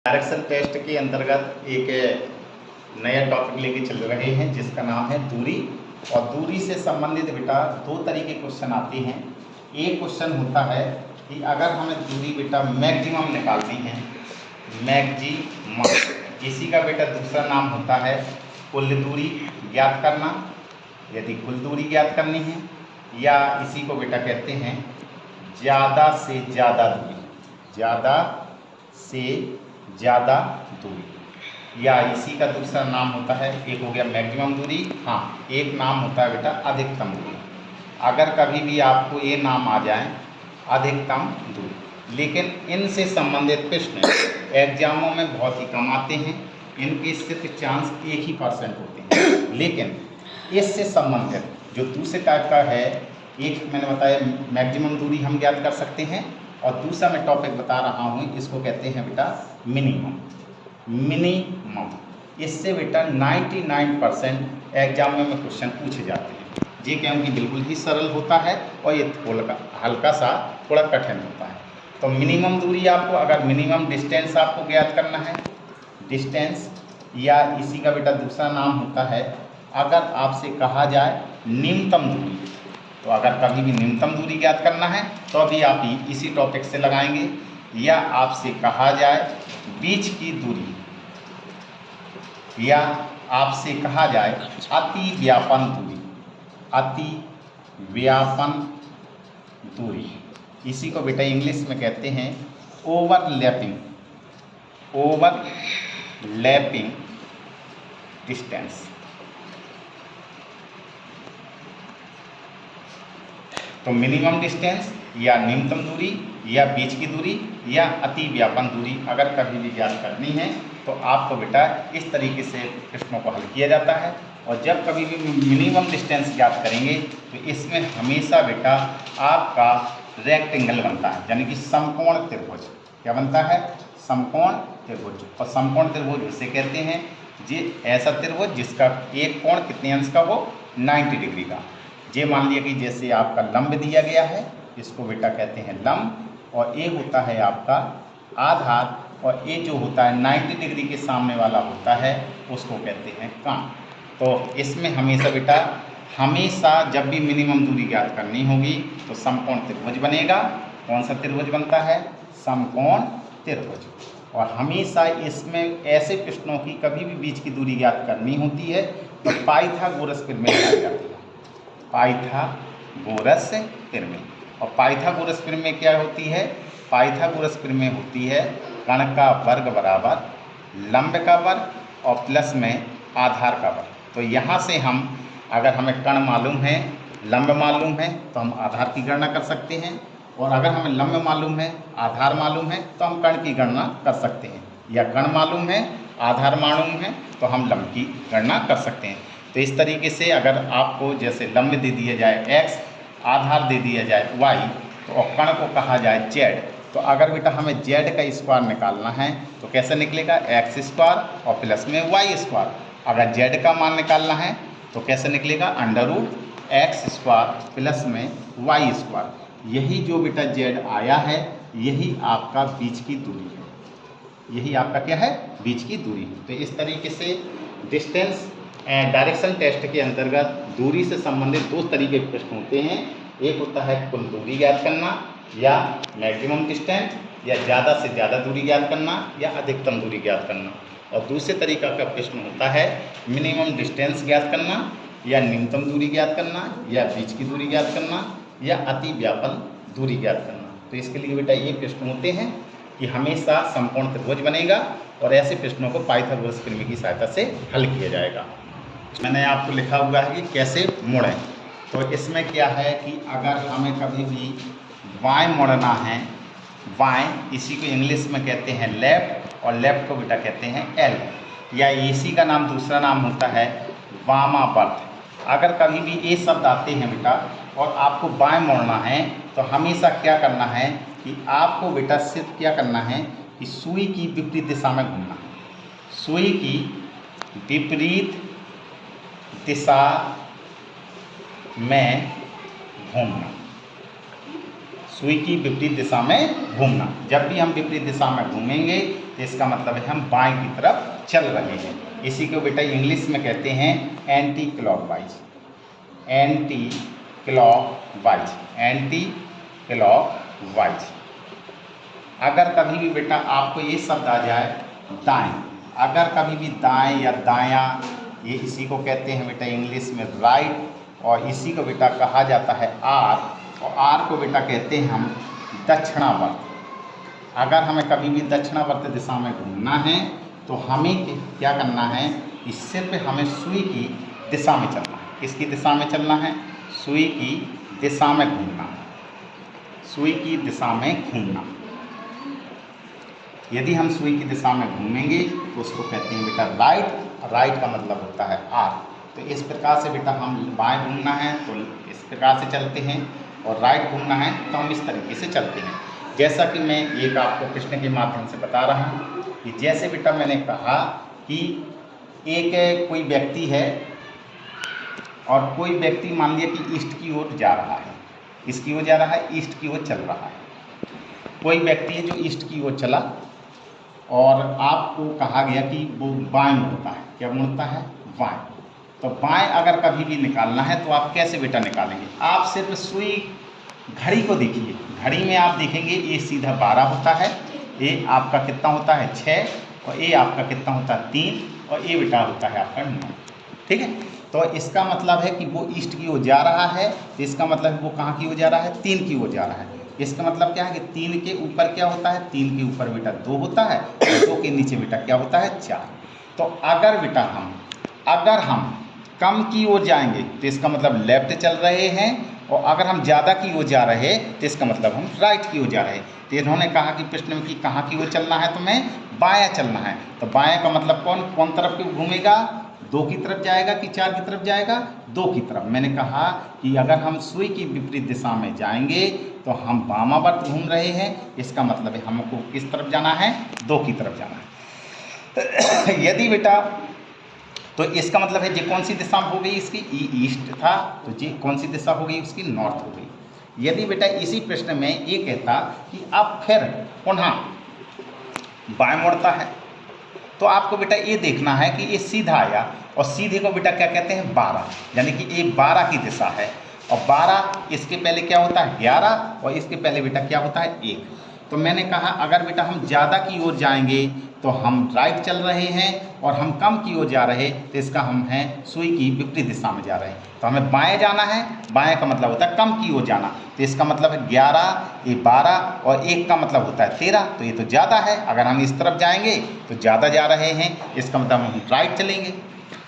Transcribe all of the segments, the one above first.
Direction test के अंतर्गत एक नया टॉपिक लेके चल रहे हैं जिसका नाम है दूरी। और दूरी से संबंधित बेटा दो तरीके क्वेश्चन आते हैं। एक क्वेश्चन होता है कि अगर हमें दूरी बेटा मैक्सिमम निकालनी है, मैक्सिमम, इसी का बेटा दूसरा नाम होता है कुल दूरी ज्ञात करना। यदि कुल दूरी ज्ञात करनी है या इसी को बेटा कहते हैं ज़्यादा से ज़्यादा दूरी, ज़्यादा से ज़्यादा दूरी, या इसी का दूसरा नाम होता है, एक हो गया मैक्सिमम दूरी, हाँ एक नाम होता है बेटा अधिकतम दूरी। अगर कभी भी आपको ये नाम आ जाए अधिकतम दूरी, लेकिन इनसे संबंधित प्रश्न एग्जामों में बहुत ही कम आते हैं, इनके सिर्फ चांस 1% होते हैं। लेकिन इससे संबंधित जो दूसरे टाइप का है, एक मैंने बताया मैक्सिमम दूरी हम ज्ञात कर सकते हैं, और दूसरा मैं टॉपिक बता रहा हूँ इसको कहते हैं बेटा मिनिमम। मिनिमम इससे बेटा 99% एग्जाम में क्वेश्चन पूछे जाते हैं, ये क्योंकि बिल्कुल ही सरल होता है और ये हल्का सा थोड़ा कठिन होता है। तो मिनिमम दूरी आपको, अगर मिनिमम डिस्टेंस आपको ज्ञात करना है, डिस्टेंस, या इसी का बेटा दूसरा नाम होता है अगर आपसे कहा जाए न्यूनतम दूरी, तो अगर कभी भी न्यूनतम दूरी ज्ञात करना है तो अभी आप इसी टॉपिक से लगाएंगे। या आपसे कहा जाए बीच की दूरी, या आपसे कहा जाए अति व्यापन दूरी, अति व्यापन दूरी, इसी को बेटा इंग्लिश में कहते हैं ओवरलैपिंग, ओवरलैपिंग डिस्टेंस। तो मिनिमम डिस्टेंस या न्यूनतम दूरी या बीच की दूरी या अति व्यापन दूरी अगर कभी भी ज्ञात करनी है तो आपको बेटा इस तरीके से प्रश्नों को हल किया जाता है। और जब कभी भी मिनिमम डिस्टेंस ज्ञात करेंगे तो इसमें हमेशा बेटा आपका रेक्टेंगल बनता है, यानी कि समकोण त्रिभुज। क्या बनता है? समकोण त्रिभुज। और समकोण त्रिभुज इसे कहते हैं जी ऐसा त्रिभुज जिसका एक कोण कितने अंश का हो, 90 डिग्री का। ये मान लिया कि जैसे आपका लंब दिया गया है, इसको बेटा कहते हैं लंब, और ये होता है आपका आधार, और ये जो होता है 90 डिग्री के सामने वाला होता है उसको कहते हैं कोण। तो इसमें हमेशा बेटा हमेशा जब भी मिनिमम दूरी ज्ञात करनी होगी तो समकोण त्रिभुज बनेगा। कौन सा त्रिभुज बनता है? समकोण त्रिभुज। और हमेशा इसमें ऐसे प्रश्नों की कभी भी बीच की दूरी ज्ञात करनी होती है तो पाइथागोरस प्रमेय लगाई जाती है, पाइथागोरस प्रमेय। और पाइथागोरस प्रमेय क्या होती है? पाइथागोरस प्रमेय होती है कण का वर्ग बराबर लंब का वर्ग और प्लस में आधार का वर्ग। तो यहाँ से हम, अगर हमें कण मालूम है, लंब मालूम है, तो हम आधार की गणना कर सकते हैं, और अगर हमें लंब मालूम है, आधार मालूम है, तो हम कण की गणना कर सकते हैं। या कण मालूम है, आधार मालूम है, तो हम लंब की गणना कर सकते हैं। तो इस तरीके से अगर आपको जैसे लंब दे दिया जाए x, आधार दे दिया जाए y, तो और कण को कहा जाए z, तो अगर बेटा हमें z का स्क्वायर निकालना है तो कैसे निकलेगा? x स्क्वायर और प्लस में y स्क्वायर। अगर z का मान निकालना है तो कैसे निकलेगा? Under root x square plus में y स्क्वायर। यही जो बेटा z आया है यही आपका बीच की दूरी है, यही आपका क्या है? बीच की दूरी। तो इस तरीके से डिस्टेंस डायरेक्शन टेस्ट के अंतर्गत दूरी से संबंधित दो तरीके के प्रश्न होते हैं। एक होता है कुल दूरी ज्ञात करना या मैक्सिमम डिस्टेंस, या ज़्यादा से ज़्यादा दूरी ज्ञात करना या अधिकतम दूरी ज्ञात करना। और दूसरे तरीका का प्रश्न होता है मिनिमम डिस्टेंस ज्ञात करना या न्यूनतम दूरी ज्ञात करना या बीच की दूरी ज्ञात करना या अति व्यापन दूरी ज्ञात करना। तो इसके लिए बेटा ये प्रश्न होते हैं कि हमेशा समकोण त्रिभुज बनेगा और ऐसे प्रश्नों को पाइथागोरस प्रमेय की सहायता से हल किया जाएगा। मैंने आपको लिखा हुआ है कि कैसे मोड़ें। तो इसमें क्या है कि अगर हमें कभी भी बाएं मोड़ना है, बाएं, इसी को इंग्लिश में कहते हैं लेफ्ट, और लेफ्ट को बेटा कहते हैं एल, या इसी का नाम दूसरा नाम होता है वामावर्त। अगर कभी भी ये शब्द आते हैं बेटा और आपको बाएं मोड़ना है तो हमेशा क्या करना है कि आपको बेटा सिर्फ क्या करना है कि सुई की विपरीत दिशा में घूमना है, सुई की विपरीत दिशा में घूमना, सुई की विपरीत दिशा में घूमना। जब भी हम विपरीत दिशा में घूमेंगे तो इसका मतलब है हम बाएं की तरफ चल रहे हैं। इसी को बेटा इंग्लिश में कहते हैं anti clockwise, anti clockwise, anti clockwise. अगर कभी भी बेटा आपको ये शब्द आ जाए दाएं, अगर कभी भी दाएं या दायां, ये इसी को कहते हैं बेटा इंग्लिश में राइट, और इसी को बेटा कहा जाता है आर, और आर को बेटा कहते हैं हम दक्षिणावर्त। अगर हमें कभी भी दक्षिणावर्त दिशा में घूमना है तो हमें क्या करना है, इससे पे हमें सुई की दिशा में चलना है। किसकी दिशा में चलना है? सुई की दिशा में घूमना, सुई की दिशा में घूमना। यदि हम सुई की दिशा में घूमेंगे तो उसको कहते हैं बेटा राइट, राइट का मतलब होता है आर। तो इस प्रकार से बेटा हम बाएं घूमना है तो इस प्रकार से चलते हैं, और राइट घूमना है तो हम इस तरीके से चलते हैं। जैसा कि मैं एक आपको प्रश्न के माध्यम से बता रहा हूँ कि जैसे बेटा मैंने कहा कि एक कोई व्यक्ति है और कोई व्यक्ति मान लिया कि ईस्ट की ओर जा रहा है, इसकी ओर जा रहा है, ईस्ट की ओर चल रहा है। कोई व्यक्ति है जो ईस्ट की ओर चला और आपको कहा गया कि वो बाएं मुड़ता है। क्या मुड़ता है? बाएं। तो बाएं अगर कभी भी निकालना है तो आप कैसे बेटा निकालेंगे? आप सिर्फ सुई घड़ी को देखिए, घड़ी में आप देखेंगे ये सीधा 12 होता है, ये आपका कितना होता है 6, और ये आपका कितना होता है 3, और ये बेटा होता है आपका 9। ठीक है, तो इसका मतलब है कि वो ईस्ट की ओर जा रहा है, तो इसका मतलब वो कहाँ की ओर जा रहा है? 3 की ओर जा रहा है। इसका मतलब क्या है कि 3 के ऊपर क्या होता है? 3 के ऊपर बेटा 2 होता है, और 2 के नीचे बेटा क्या होता है? 4। तो अगर बेटा हम कम की ओर जाएंगे तो इसका मतलब लेफ्ट चल रहे हैं, और अगर हम ज़्यादा की ओर जा रहे तो इसका मतलब हम राइट की ओर जा रहे हैं। तो इन्होंने कहा कि प्रश्न में कि कहाँ की ओर चलना है, तो मैं बायां चलना है। तो बायां का मतलब कौन तरफ की घूमेगा? 2 की तरफ जाएगा कि 4 की तरफ जाएगा? 2 की तरफ। मैंने कहा कि अगर हम सुई की विपरीत दिशा में जाएंगे तो हम वामावर्त घूम रहे हैं, इसका मतलब है हमको किस तरफ जाना है? 2 की तरफ जाना है। यदि बेटा, तो इसका मतलब है ये कौन सी दिशा हो गई इसकी? ईस्ट था, तो ये कौन सी दिशा हो गई उसकी? नॉर्थ हो गई। यदि बेटा इसी प्रश्न में ये कहता कि अब फिर पुनः बाएं मुड़ता है, तो आपको बेटा ये देखना है कि ये सीधा आया, और सीधे को बेटा क्या कहते हैं? 12, यानी कि ये 12 की दिशा है, और 12 इसके पहले क्या होता है? 11, और इसके पहले बेटा क्या होता है? 1। तो मैंने कहा अगर बेटा हम ज़्यादा की ओर जाएंगे तो हम राइट चल रहे हैं, और हम कम की ओर जा रहे तो इसका हम हैं सुई की विपरीत दिशा में जा रहे हैं। तो हमें बाएं जाना है, बाएं का मतलब होता है कम की ओर जाना, तो इसका मतलब है 11, ये 12, और 1 का मतलब होता है 13, तो ये तो ज़्यादा है। अगर हम इस तरफ जाएंगे तो ज़्यादा जा रहे हैं, इसका मतलब हम राइट चलेंगे।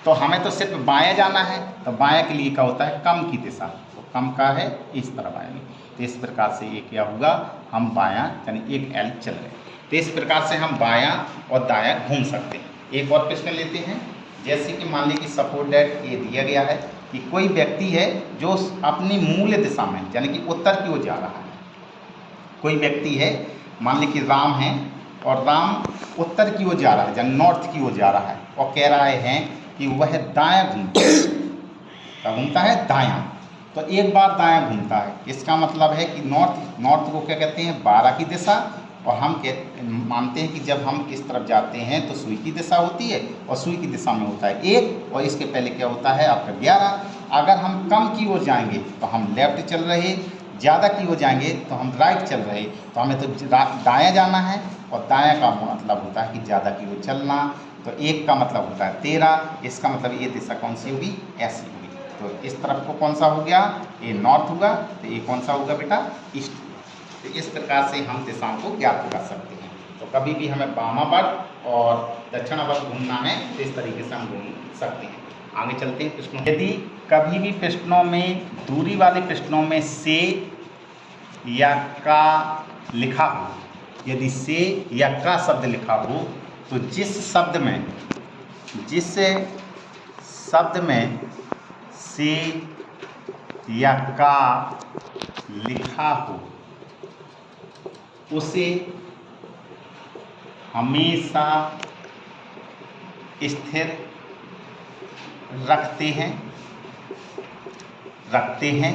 तो हमें तो सिर्फ बाएँ जाना है, तो बाएँ के लिए क्या होता है? कम की दिशा, तो कम का है इस तरफ आएंगे। तो इस प्रकार से ये क्या होगा? हम बायां यानी एक एल चल रहे हैं। तो इस प्रकार से हम बायां और दायां घूम सकते हैं। एक और प्रश्न लेते हैं। जैसे कि मान लीजिए कि सपोज दैट ये दिया गया है कि कोई व्यक्ति है जो अपनी मूल दिशा में यानी कि उत्तर की ओर जा रहा है। कोई व्यक्ति है, मान लीजिए कि राम है, और राम उत्तर की ओर जा रहा है यानी नॉर्थ की ओर जा रहा है, और कह रहे हैं कि वह दायां घूमता है। क्या घूमता है? दायां। तो एक बार दायां घूमता है, इसका मतलब है कि नॉर्थ को क्या कहते हैं? 12 की दिशा। और हम मानते हैं कि जब हम इस तरफ जाते हैं तो सुई की दिशा होती है, और सुई की दिशा में होता है 1, और इसके पहले क्या होता है आपका 11। अगर हम कम की ओर जाएंगे तो हम लेफ्ट चल रहे, ज़्यादा की ओर जाएंगे तो हम राइट चल रहे। तो हमें तो दायां जाना है, और दायां का मतलब होता है कि ज़्यादा की ओर चलना। तो 1 का मतलब होता है 13, इसका मतलब ये दिशा कौन सी होगी? ऐसी होगी। तो इस तरफ को कौन सा हो गया? ये नॉर्थ होगा, तो ये कौन सा होगा बेटा? ईस्ट। तो इस प्रकार से हम दिशाओं को ज्ञात कर सकते हैं। तो कभी भी हमें वामावर्त और दक्षिणावर्त घूमना है तो इस तरीके से हम घूम सकते हैं। आगे चलते हैं प्रश्नों। यदि कभी भी प्रश्नों में दूरी वाले प्रश्नों में से या का लिखा हो, यदि से या का शब्द लिखा हो, तो जिस शब्द में से या का लिखा हो उसे हमेशा स्थिर रखते हैं,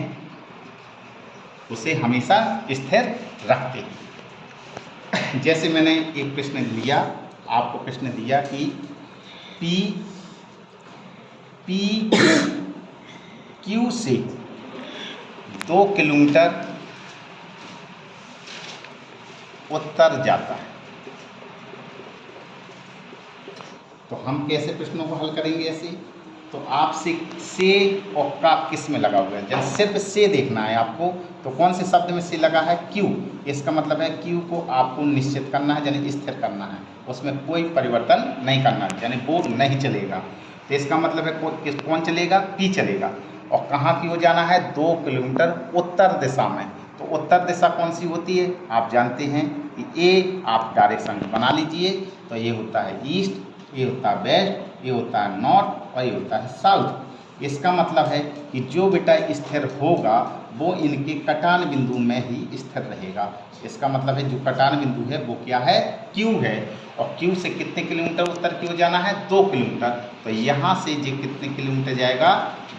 उसे हमेशा स्थिर रखते हैं। जैसे मैंने एक प्रश्न लिया आपको प्रश्न दिया कि पी क्यू से 2 किलोमीटर उत्तर जाता है, तो हम कैसे प्रश्नों को हल करेंगे ऐसे? तो आपसे से और का किस में लगा हुआ है, जब सिर्फ से देखना है आपको, तो कौन से शब्द में से लगा है? क्यू। इसका मतलब है क्यू को आपको निश्चित करना है, यानी स्थिर करना है, उसमें कोई परिवर्तन नहीं करना है, यानी वो नहीं चलेगा। तो इसका मतलब है कौन चलेगा? पी चलेगा। और कहाँ की ओर जाना है? 2 किलोमीटर उत्तर दिशा में। तो उत्तर दिशा कौन सी होती है? आप जानते हैं कि ए, आप डायरेक्शन बना लीजिए, तो ये होता है ईस्ट, ये होता है वेस्ट, ये होता है नॉर्थ और ये होता है साउथ। इसका मतलब है कि जो बेटा स्थिर होगा वो इनके कटान बिंदु में ही स्थिर रहेगा। इसका मतलब है जो कटान बिंदु है वो क्या है? क्यू है। और क्यू से कितने किलोमीटर उत्तर की ओर जाना है? 2 किलोमीटर। तो यहाँ से जे कितने किलोमीटर जाएगा?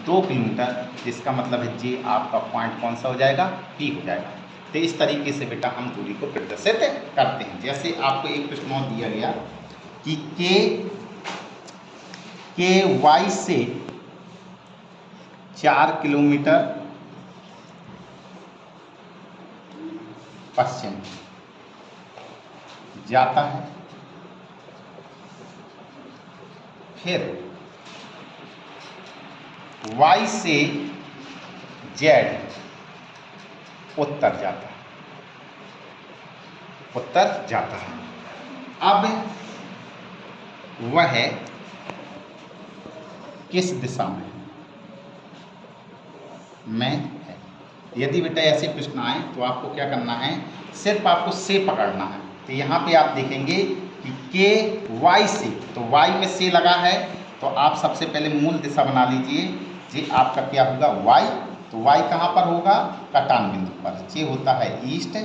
2 किलोमीटर। जिसका मतलब है जे आपका पॉइंट कौन सा हो जाएगा? पी हो जाएगा। तो इस तरीके से बेटा हम दूरी को प्रदर्शित करते हैं। जैसे आपको एक प्रश्न और दिया गया कि के वाई से 4 किलोमीटर पश्चिम जाता है, फिर वाई से जेड उत्तर जाता है, उत्तर जाता है। अब वह किस दिशा में है? यदि बेटा ऐसे प्रश्न आए तो आपको क्या करना है? सिर्फ आपको से पकड़ना है। तो यहाँ पे आप देखेंगे कि के वाई से, तो वाई में से लगा है, तो आप सबसे पहले मूल दिशा बना लीजिए। जी आपका क्या होगा? वाई। तो वाई कहाँ पर होगा? कटान बिंदु पर। ये होता है ईस्ट,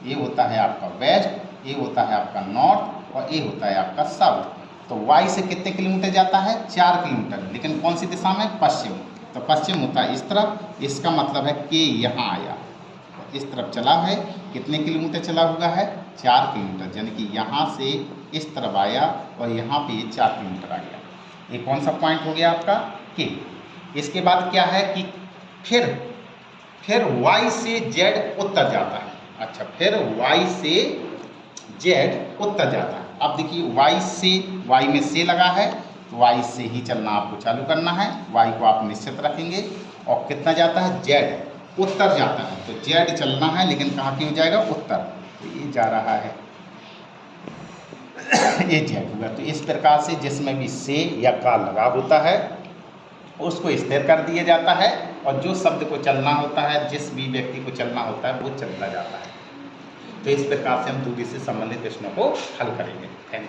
ये होता है आपका वेस्ट, ये होता है आपका नॉर्थ और ये होता है आपका साउथ। तो वाई से कितने किलोमीटर जाता है? 4 किलोमीटर, लेकिन कौन सी दिशा में? पश्चिम। तो पश्चिम होता है इस तरफ। इसका मतलब है कि यहाँ आया, इस तरफ चला है। कितने किलोमीटर चला हुआ है? 4 किलोमीटर, यानी कि यहाँ से इस तरफ आया और यहाँ पे ये 4 किलोमीटर आ गया। ये कौन सा पॉइंट हो गया आपका? के। इसके बाद क्या है कि फिर वाई से जेड उत्तर जाता है। अच्छा, फिर वाई से जेड उत्तर जाता है। अब देखिए वाई में से लगा है, तो वाई से ही चलना आपको चालू करना है। वाई को आप निश्चित रखेंगे। और कितना जाता है? जेड उत्तर जाता है। तो जेड चलना है, लेकिन कहाँ की हो जाएगा? उत्तर। तो ये जा रहा है ये जेड हुआ। तो इस प्रकार से जिसमें भी से या का लगा होता है उसको स्थिर कर दिया जाता है, और जो शब्द को चलना होता है, जिस भी व्यक्ति को चलना होता है, वो चलता जाता है। तो इस प्रकार से हम दूरी से संबंधित प्रश्नों को हल करेंगे। Thank you.